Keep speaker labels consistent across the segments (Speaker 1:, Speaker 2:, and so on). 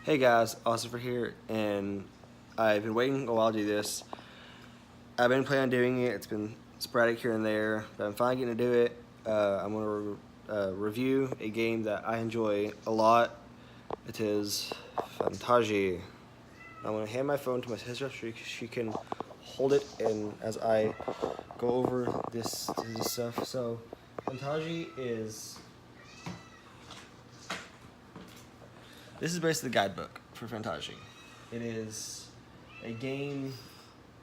Speaker 1: Hey guys, Ossifer here, and I've been waiting a while to do this. I've been planning on doing it. It's been sporadic here and there, but I'm finally getting to do it. I'm going to review a game that I enjoy a lot. It is Fantaji. I'm going to hand my phone to my sister so she can hold it and as I go over this stuff. So Fantaji is... This is basically the guidebook for Fantaji. It is a game,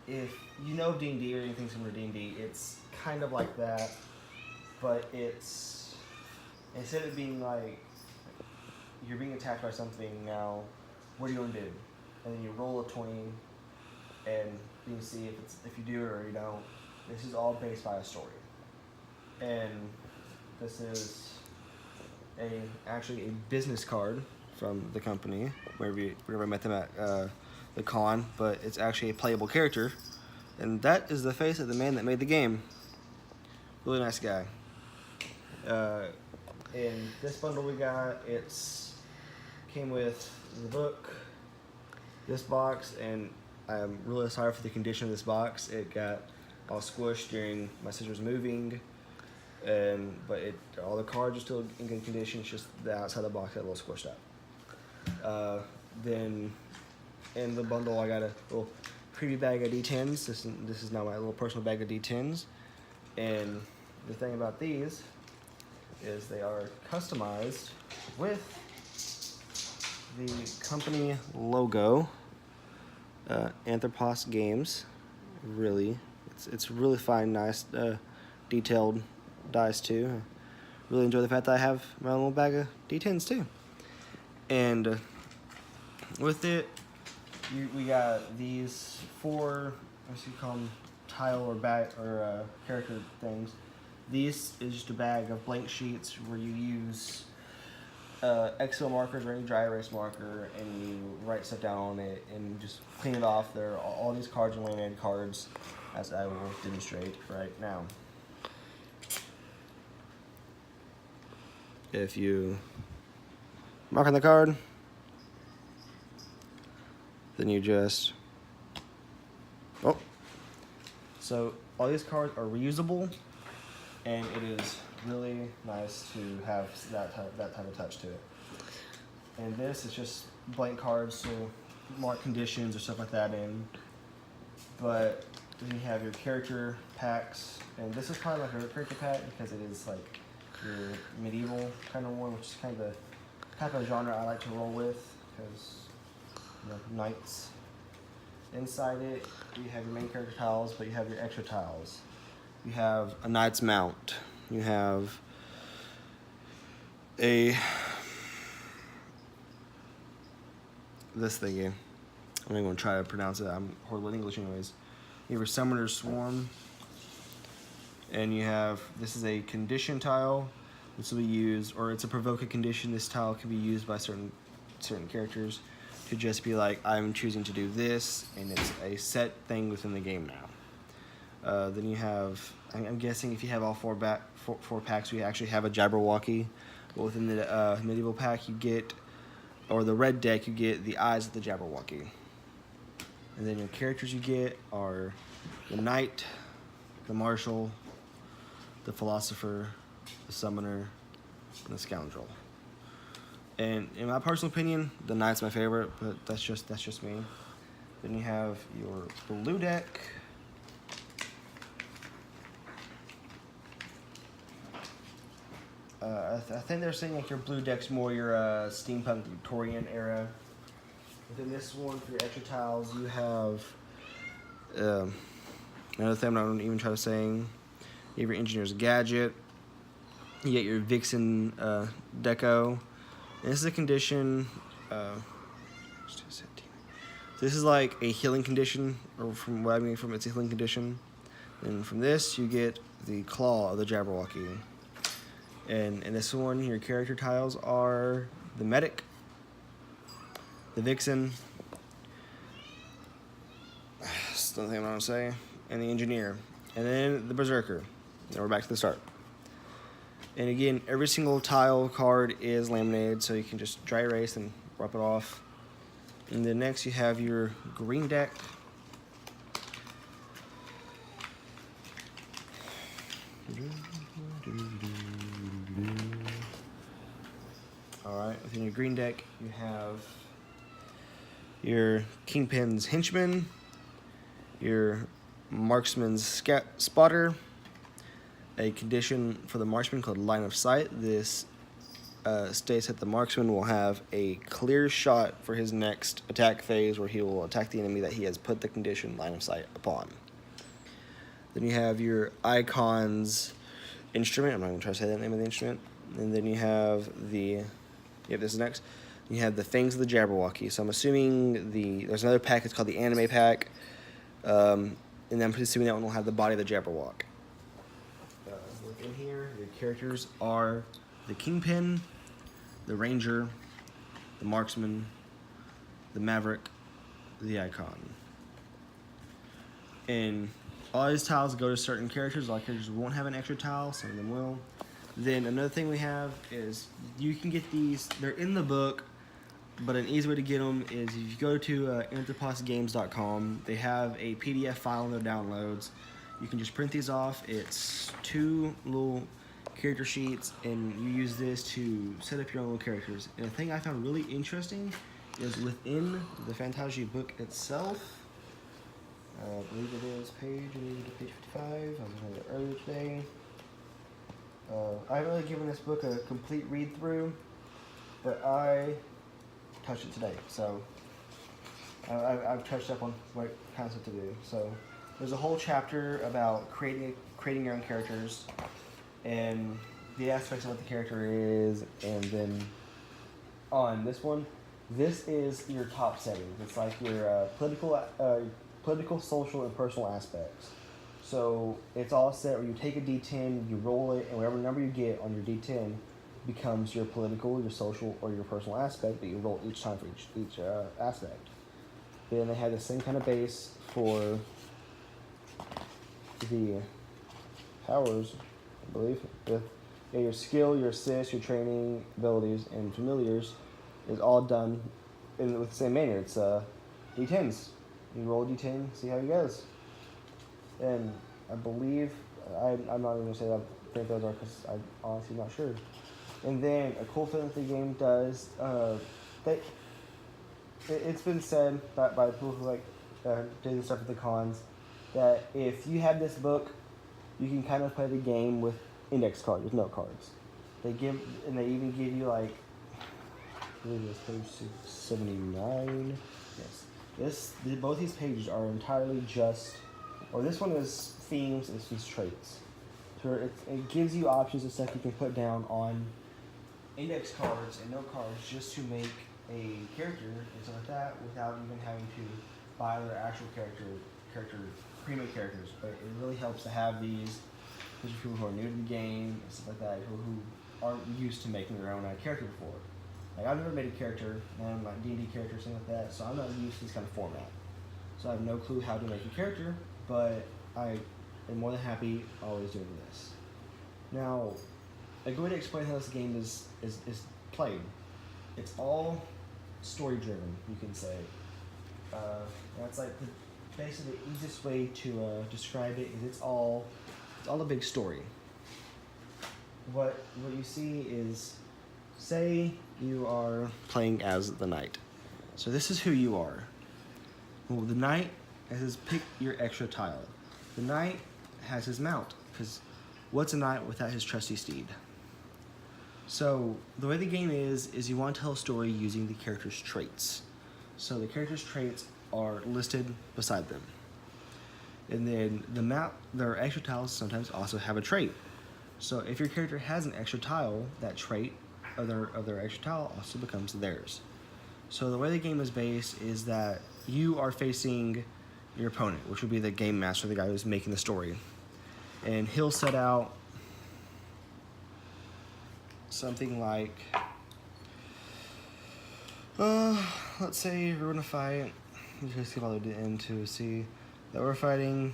Speaker 1: if you know D&D or anything similar to D&D, it's kind of like that, but it's, instead of being like, you're being attacked by something now, what are you going to do? And then you roll a 20, and you can see if you do it or you don't. This is all based by a story. And this is actually a business card from the company, wherever I met them at the con, but it's actually a playable character, and that is the face of the man that made the game. Really nice guy. In this bundle we got, came with the book, this box, and I'm really sorry for the condition of this box. It got all squished during my sister's moving, but all the cards are still in good condition. It's just the outside of the box got a little squished up. Then in the bundle I got a little preview bag of D10s. This is now my little personal bag of D10s. And the thing about these is they are customized with the company logo, Anthropos Games. Really, it's really fine, nice, detailed dice too. I really enjoy the fact that I have my own little bag of D10s too. And with it, we got these four, I guess you call them tile or bag or character things. These is just a bag of blank sheets where you use Excel markers or any dry erase marker, and you write stuff down on it and just clean it off. There are all these cards are laminated cards, as I will demonstrate right now. If you mark on the card, then you just, so all these cards are reusable, and it is really nice to have that type of touch to it. And this is just blank cards, so mark conditions or stuff like that in. But then you have your character packs, and this is probably my favorite character pack because it is like your medieval kind of one, which is kind of the type of genre I like to roll with, because knights. Inside it, you have your main character tiles, but you have your extra tiles. You have a knight's mount. You have this thingy. I'm not even going to try to pronounce it. I'm horrible at English anyways. You have your summoner's swarm. And you have, this is a condition tile. This will be used, or it's a provoke a condition. This tile can be used by certain characters to just be like, I'm choosing to do this, and it's a set thing within the game now. Then you have, I'm guessing if you have all four packs, we actually have a Jabberwocky. But within the medieval pack, you get, or the red deck, you get the eyes of the Jabberwocky. And then your characters you get are the knight, the marshal, the philosopher, the summoner, and the scoundrel. And in my personal opinion, the knight's my favorite, but that's just me. Then you have your blue deck. I think they're saying like your blue deck's more your steampunk Victorian era. Within this one, for your extra tiles, you have another thing I'm not even trying to say. You have your engineer's gadget. You get your vixen deco. And this is a condition. This is like a healing condition, or from what I mean from it's a healing condition. And from this, you get the claw of the Jabberwocky. And in this one, your character tiles are the medic, the vixen, still think I'm going to say, and the engineer, and then the berserker. Now we're back to the start. And again, every single tile card is laminated, so you can just dry erase and rub it off. And then next you have your green deck. Alright, within your green deck you have your Kingpin's Henchman, your Marksman's Spotter, a condition for the Marksman called Line of Sight. This states that the Marksman will have a clear shot for his next attack phase where he will attack the enemy that he has put the condition Line of Sight upon. Then you have your Icon's Instrument. I'm not going to try to say the name of the instrument. And then you have this is next. You have the Fangs of the Jabberwocky. So I'm assuming there's another pack. It's called the Anime Pack. And then I'm assuming that one will have the body of the Jabberwock. Within here, your characters are the Kingpin, the Ranger, the Marksman, the Maverick, the Icon. And all these tiles go to certain characters. A lot of characters won't have an extra tile, some of them will. Then another thing we have is you can get these, they're in the book, but an easy way to get them is if you go to anthroposgames.com, they have a PDF file in their downloads. You can just print these off. It's 2 little character sheets, and you use this to set up your own little characters. And the thing I found really interesting is within the Fantaji book itself, I believe it is page 55, I was looking at it earlier today. I haven't really given this book a complete read through, but I touched it today, so I've touched up on what kind of stuff to do. So there's a whole chapter about creating your own characters and the aspects of what the character is, and then on this one, this is your top settings. It's like your political, social, and personal aspects. So it's all set where you take a D10, you roll it, and whatever number you get on your D10 becomes your political, your social, or your personal aspect that you roll each time for each aspect. Then they have the same kind of base for the powers, I believe. With your skill, your assist, your training abilities, and familiars is all done with the same manner. It's D10s. You roll a D10, see how it goes. And I believe, I'm not even going to say that I think those are because I'm honestly not sure. And then a cool thing that the game does, it's been said by people who like do this stuff at the cons, that if you have this book, you can kind of play the game with index cards, with note cards. They even give you like, I believe it's page 79. Yes. Both these pages are entirely just, or this one is themes, this one's traits. So it gives you options of stuff you can put down on index cards and note cards just to make a character and stuff like that without even having to buy their actual pre-made characters. But it really helps to have these, especially for people who are new to the game and stuff like that, people who aren't used to making their own character before. Like, I've never made a character, like D&D character or something like that, so I'm not used to this kind of format. So I have no clue how to make a character, but I am more than happy always doing this. Now, a good way to explain how this game is played. It's all story-driven, you can say. That's like basically the easiest way to describe it is it's all a big story. What you see is, say you are playing as the knight. So this is who you are. Well, the knight has his pick your extra tile. The knight has his mount, because what's a knight without his trusty steed? So the way the game is you want to tell a story using the character's traits. So the character's traits are listed beside them. And then their extra tiles sometimes also have a trait. So if your character has an extra tile, that trait of their extra tile also becomes theirs. So the way the game is based is that you are facing your opponent, which would be the game master, the guy who's making the story. And he'll set out something like, let's say we're gonna fight, let's see if I'll do in to see that we're fighting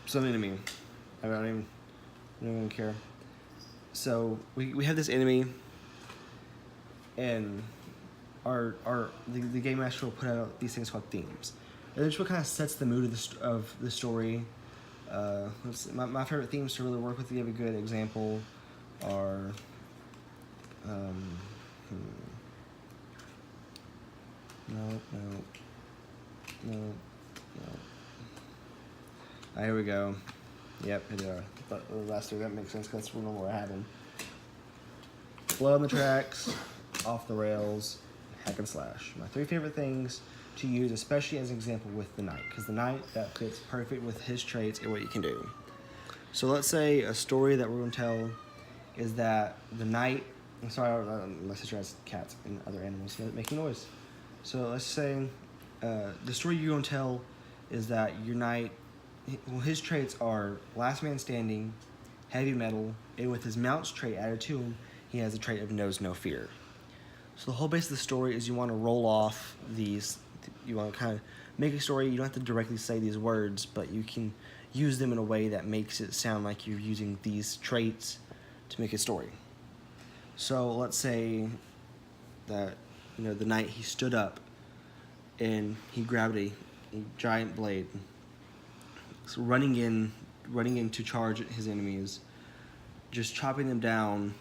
Speaker 1: some enemy. I don't even care. So we have this enemy and the game master will put out these things called themes, and this what kind of sets the mood of the story. My favorite themes to really work with, to give a good example, are no. Here we go. Yep, but the last three, that makes sense because that's normally what happened. Blood on the tracks, off the rails, hack and slash. My three favorite things to use, especially as an example with the knight, because the knight, that fits perfect with his traits and what you can do. So let's say a story that we're going to tell is that the knight, I'm sorry, my sister has cats and other animals making noise. So let's say the story you're going to tell is that your knight, well, his traits are last man standing, heavy metal, and with his mount's trait added to him, he has a trait of knows no fear. So the whole base of the story is you want to roll off these, you want to kind of make a story, you don't have to directly say these words, but you can use them in a way that makes it sound like you're using these traits to make a story. So let's say that, the knight, he stood up and he grabbed a giant blade, so running in to charge at his enemies, just chopping them down,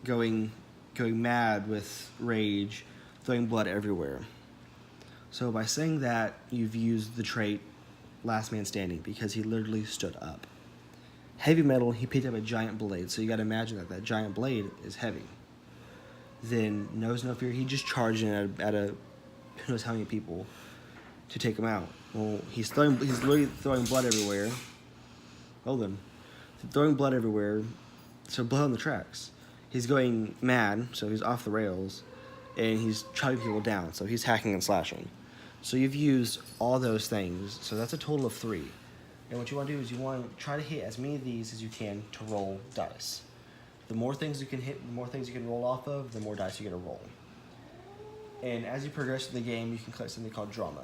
Speaker 1: going mad with rage, throwing blood everywhere. So by saying that, you've used the trait last man standing because he literally stood up. Heavy metal, he picked up a giant blade, so you gotta imagine that giant blade is heavy. Then knows no fear, he just charged in at a who knows how many people to take him out. Well, he's literally throwing blood everywhere. Hold on. Throwing blood everywhere, so blood on the tracks. He's going mad, so he's off the rails, and he's chopping people down, so he's hacking and slashing. So you've used all those things, so that's a total of 3. And what you want to do is you want to try to hit as many of these as you can to roll dice. The more things you can hit, the more things you can roll off of, the more dice you get to roll. And as you progress through the game, you can collect something called drama.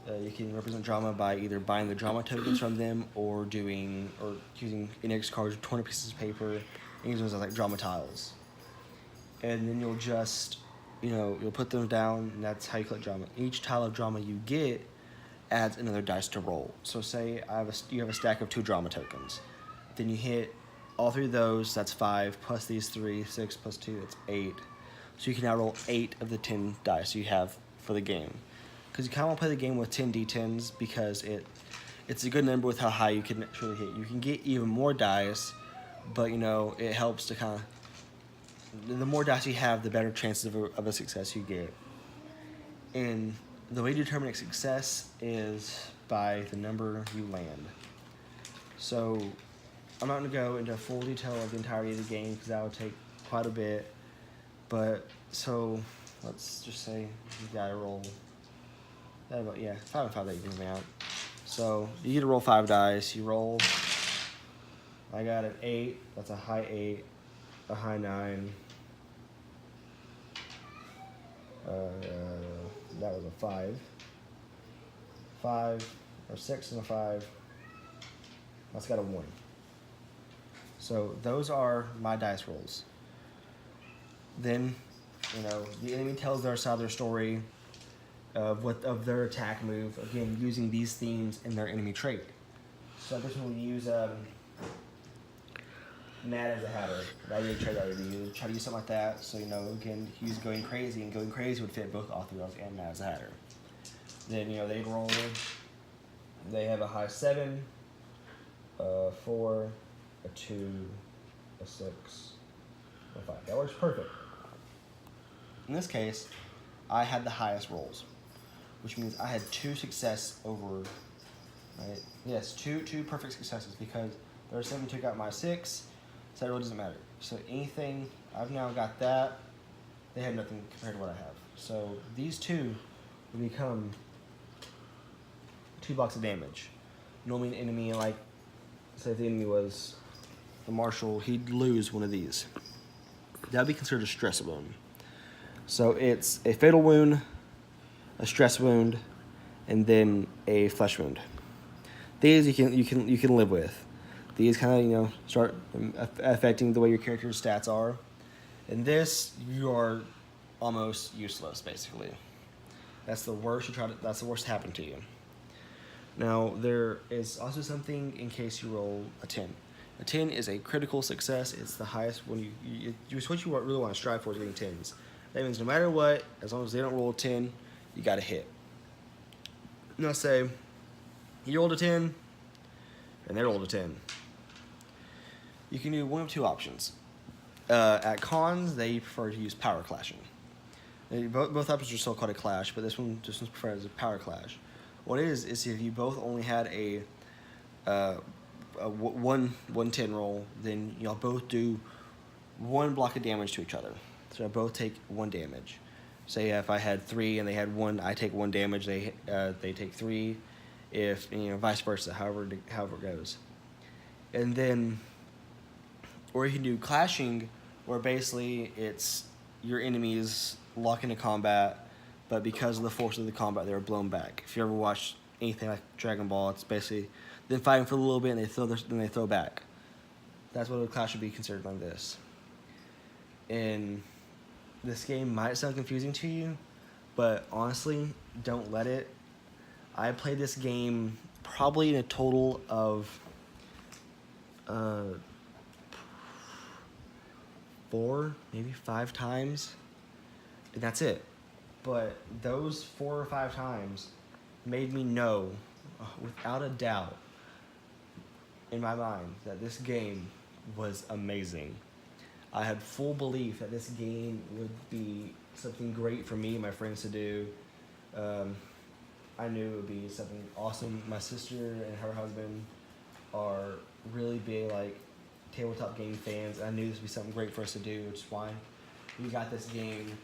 Speaker 1: You can represent drama by either buying the drama tokens from them or using index cards with 20 pieces of paper and using those as like drama tiles. And then you'll just, you'll put them down, and that's how you collect drama. Each tile of drama you get adds another dice to roll. So say you have a stack of 2 drama tokens. Then you hit all 3 of those, that's 5, plus these 3, 6 plus 2, it's 8. So you can now roll 8 of the 10 dice you have for the game. Because you kind of want to play the game with 10 d10s because it's a good number with how high you can actually hit. You can get even more dice, but it helps to kind of, the more dice you have, the better chances of a success you get. And the way to determine a success is by the number you land. So I'm not going to go into full detail of the entirety of the game because that would take quite a bit. But so let's just say you gotta roll. 5 and 5 that you can out. So you get to roll 5 dice. You roll. I got an 8. That's a high 8, a high 9. That was a 5. 5 or 6 and a 5. That's got a 1. So those are my dice rolls. Then, the enemy tells their side of their story of their attack move, again, using these themes in their enemy trait. So this one will use Mad as a Hatter. That would be a trait I would use. Try to use something like that. So, again, he's going crazy, and going crazy would fit both Off the Rails and Mad as a Hatter. Then, they'd roll. They have a high 7, a 4, a 2, a 6, a 5. That works perfect. In this case, I had the highest rolls, which means I had 2 success over, right? Yes, two perfect successes because there are 7 took out my 6, so it really doesn't matter. So anything, I've now got that, they have nothing compared to what I have. So these 2 will become 2 blocks of damage. Normally an enemy, like, say if the enemy was the marshal, he'd lose one of these. That would be considered a stress wound. So it's a fatal wound, a stress wound, and then a flesh wound. These you can live with. These kind of start affecting the way your character's stats are. And this, you are almost useless, basically. That's the worst. That's the worst to happen to you. Now there is also something in case you roll a 10. A 10 is a critical success. It's the highest when it's what you really want to strive for is getting 10s. That means no matter what, as long as they don't roll a 10, you got to hit. Now say you rolled a 10 and they rolled a 10. You can do one of two options. At cons, they prefer to use power clashing. Both options are still called a clash, but this one's preferred as a power clash. What it is if you both only had a 110 roll, then y'all both do one block of damage to each other. So I both take 1 damage. Say if I had 3 and they had 1, I take 1 damage. They take 3. If vice versa, however it goes. And then, or you can do clashing, where basically it's your enemies lock into combat, but because of the force of the combat, they're blown back. If you ever watched anything like Dragon Ball, it's basically them fighting for a little bit and then they throw back. That's what a clash would be considered like this. And this game might sound confusing to you, but honestly, don't let it. I played this game probably in a total of 4, maybe 5 times, and that's it. But those 4 or 5 times made me know, without a doubt, in my mind, that this game was amazing. I had full belief that this game would be something great for me and my friends to do. I knew it would be something awesome. My sister and her husband are really big tabletop game fans. I knew this would be something great for us to do, which is why we got this game.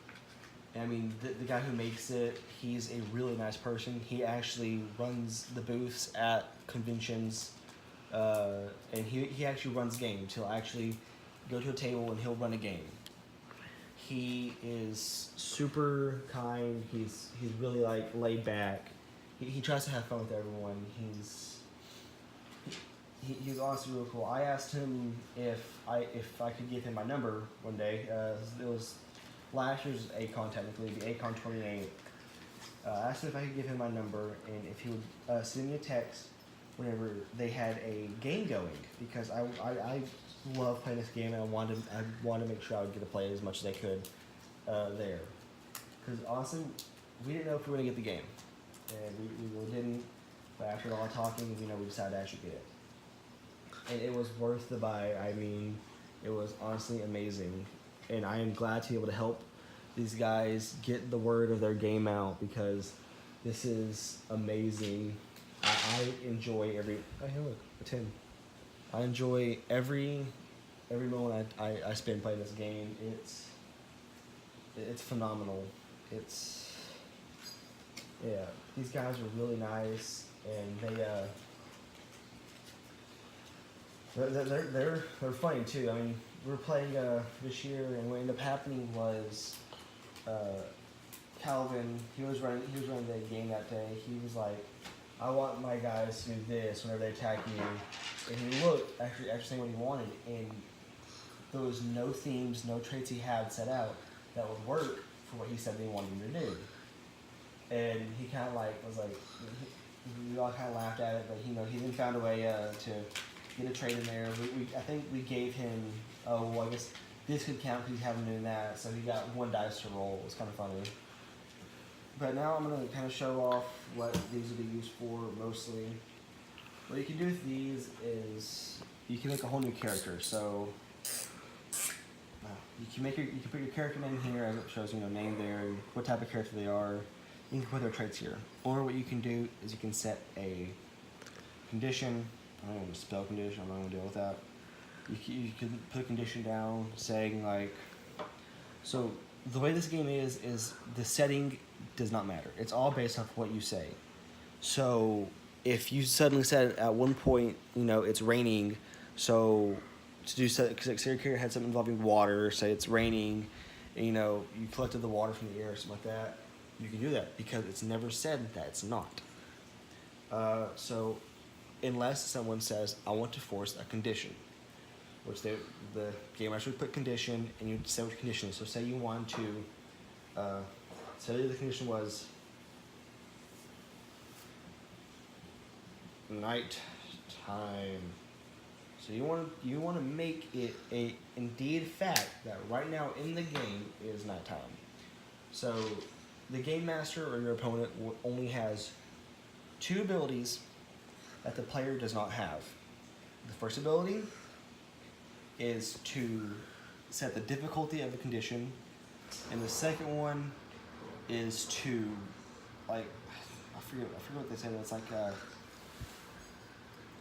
Speaker 1: And I mean, the guy who makes it, he's a really nice person. He actually runs the booths at conventions, and he actually runs games. He'll actually go to a table and he'll run a game. He is super kind. He's really laid back. He tries to have fun with everyone. He's honestly really cool. I asked him if I could give him my number one day. It was last year's ACON, technically, the ACON 28. I asked him if I could give him my number and if he would send me a text whenever they had a game going, because I love playing this game and I wanted to make sure I would get to play as much as I could there. Because honestly, we didn't know if we were going to get the game. And we really didn't, but after a lot of talking, we decided to actually get it. And it was worth the buy. I mean, it was honestly amazing. And I am glad to be able to help these guys get the word of their game out, because this is amazing. I enjoy every... Oh, hey, look, a 10. I enjoy every moment I spend playing this game. It's phenomenal. Yeah, these guys are really nice, and they're funny too. I mean, we were playing this year, and what ended up happening was Calvin. He was running the game that day. He was like, "I want my guys to do this whenever they attack you," and he looked actually saying what he wanted, and there was no themes, no traits he had set out that would work for what he said they wanted him to do. And he kind of was like, we all kind of laughed at it, but he then found a way to get a trade in there. I think we gave him, I guess this could count because he's having doing that, so he got 1 dice to roll. It was kind of funny. But now I'm going to kind of show off what these will be used for mostly. What you can do with these is you can make a whole new character. So you can put your character name here as it shows name there and what type of character they are. You can put their traits here. Or what you can do is you can set a condition. I don't know, a spell condition. I'm not going to deal with that. You can put a condition down saying so the way this game is the setting does not matter. It's all based off what you say. So if you suddenly said at one point, it's raining, so to do so, because your character had something involving water, say it's raining, and, you collected the water from the air or something like that, you can do that because it's never said that it's not. So unless someone says, I want to force a condition, which the game master would put condition, and you say what condition is. So say you want to So the condition was night time. So you want to make it a indeed fact that right now in the game is nighttime. So the game master or your opponent only has two abilities that the player does not have. The first ability is to set the difficulty of a condition, and the second one is to, like, I forget what they said. It's like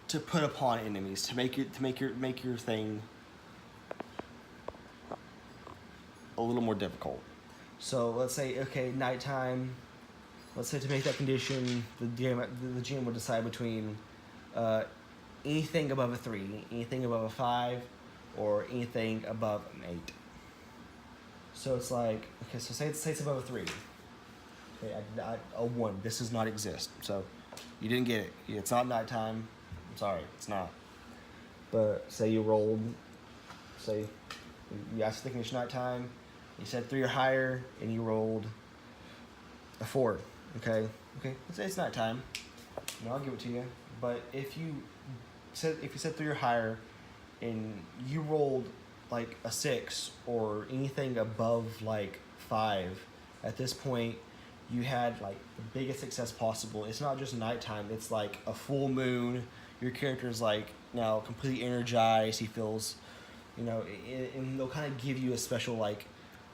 Speaker 1: to put upon enemies, to make your thing a little more difficult. So let's say, okay, nighttime. Let's say to make that condition, the GM would decide between anything above a 3, anything above a 5, or anything above an 8. So it's like, okay, so say it's above a 3. Okay, a 1. This does not exist. So you didn't get it. It's not nighttime. I'm sorry, it's not. But say you rolled, say you asked the condition nighttime, you said 3 or higher, and you rolled a 4. Okay, let's say it's nighttime. I'll give it to you. But if you said 3 or higher, and you rolled like a 6 or anything above like 5, at this point you had like the biggest success possible. It's not just nighttime, it's like a full moon. Your character's like now completely energized. He feels, and they'll kind of give you a special, like,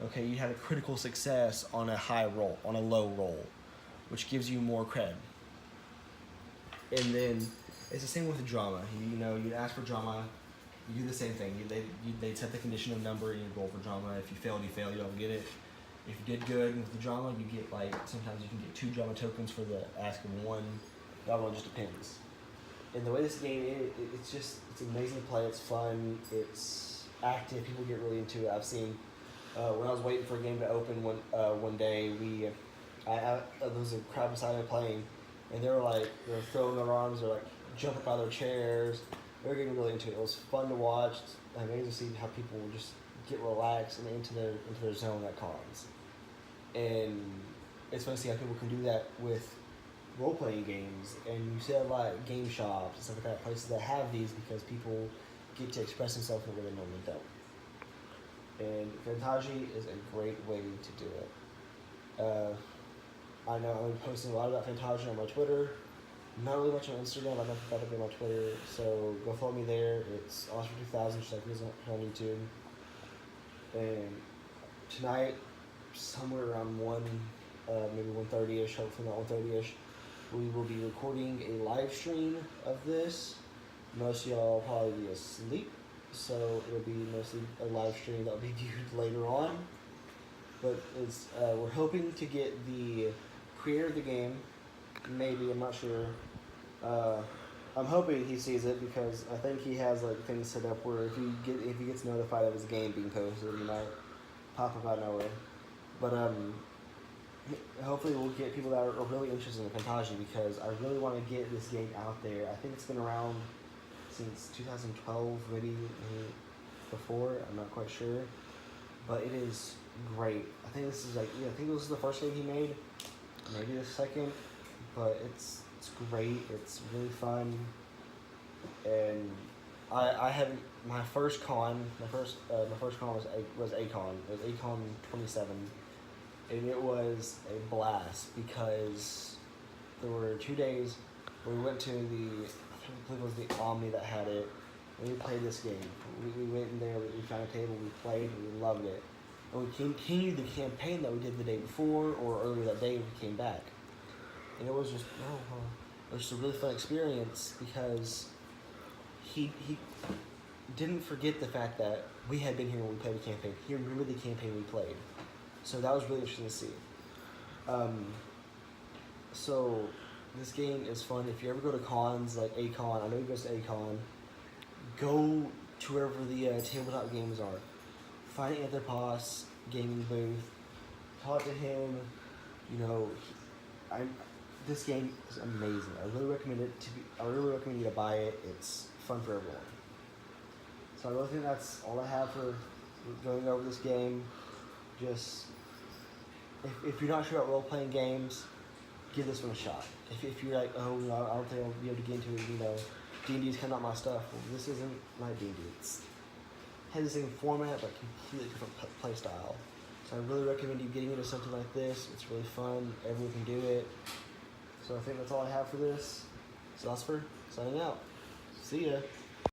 Speaker 1: okay, you had a critical success on a high roll, on a low roll, which gives you more cred. And then it's the same with the drama. You'd ask for drama. You do the same thing. They'd set the condition of number and you roll for drama. If you failed, you don't get it. If you did good with the drama, you get, like, sometimes you can get 2 drama tokens for the ask of 1. That one just depends. And the way this game is, it's amazing to play. It's fun. It's active. People get really into it. I've seen when I was waiting for a game to open one day, there was a crowd beside me playing, and they were throwing their arms, or like jumping by their chairs. They were getting really into it. It was fun to watch. It's amazing to see how people just get relaxed and into their zone at cons. And it's fun to see how people can do that with role-playing games. And you see a lot of game shops and stuff like that, places that have these, because people get to express themselves in a way they normally don't. And Fantaji is a great way to do it. I know I'm posting a lot about Fantaji on my Twitter. Not really much on Instagram. I'm not that big on Twitter, so go follow me there. It's Oscar2000, just like me on YouTube. And tonight, somewhere around 1, maybe 1:30ish, hopefully not 1:30ish, we will be recording a live stream of this. Most of y'all will probably be asleep, so it'll be mostly a live stream that will be viewed later on. But we're hoping to get the creator of the game, maybe, I'm not sure. I'm hoping he sees it, because I think he has like things set up where if he gets notified of his game being posted, he might pop up out of nowhere. But hopefully we'll get people that are really interested in Fantaji, because I really want to get this game out there. I think it's been around since 2012, maybe before. I'm not quite sure, but it is great. I think this is I think this is the first game he made, maybe the second, but it's great. It's really fun, and I had my first con. My first con was A-Con. It was A-Con 27, and it was a blast, because there were 2 days where we went to I believe it was the Omni that had it, and we played this game. We went in there, we found a table, we played, and we loved it. And we continued the campaign that we did the day before, or earlier that day when we came back. And it was just a really fun experience, because he didn't forget the fact that we had been here when we played the campaign. He remembered the campaign we played. So that was really interesting to see. So this game is fun. If you ever go to cons like A-Con, I know he goes to A-Con, go to wherever the tabletop games are. Find Anthropos gaming booth, talk to him. This game is amazing. I really recommend you to buy it. It's fun for everyone. So I really think that's all I have for going over this game. Just if you're not sure about role-playing games, give this one a shot. If you're like, oh, no, I don't think I'll be able to get into it, you know, D&D is kind of not my stuff. Well, this isn't my D&D. It's has the same format, but completely different play style. So I really recommend you getting into something like this. It's really fun. Everyone can do it. So I think that's all I have for this. Zosper, signing out. See ya.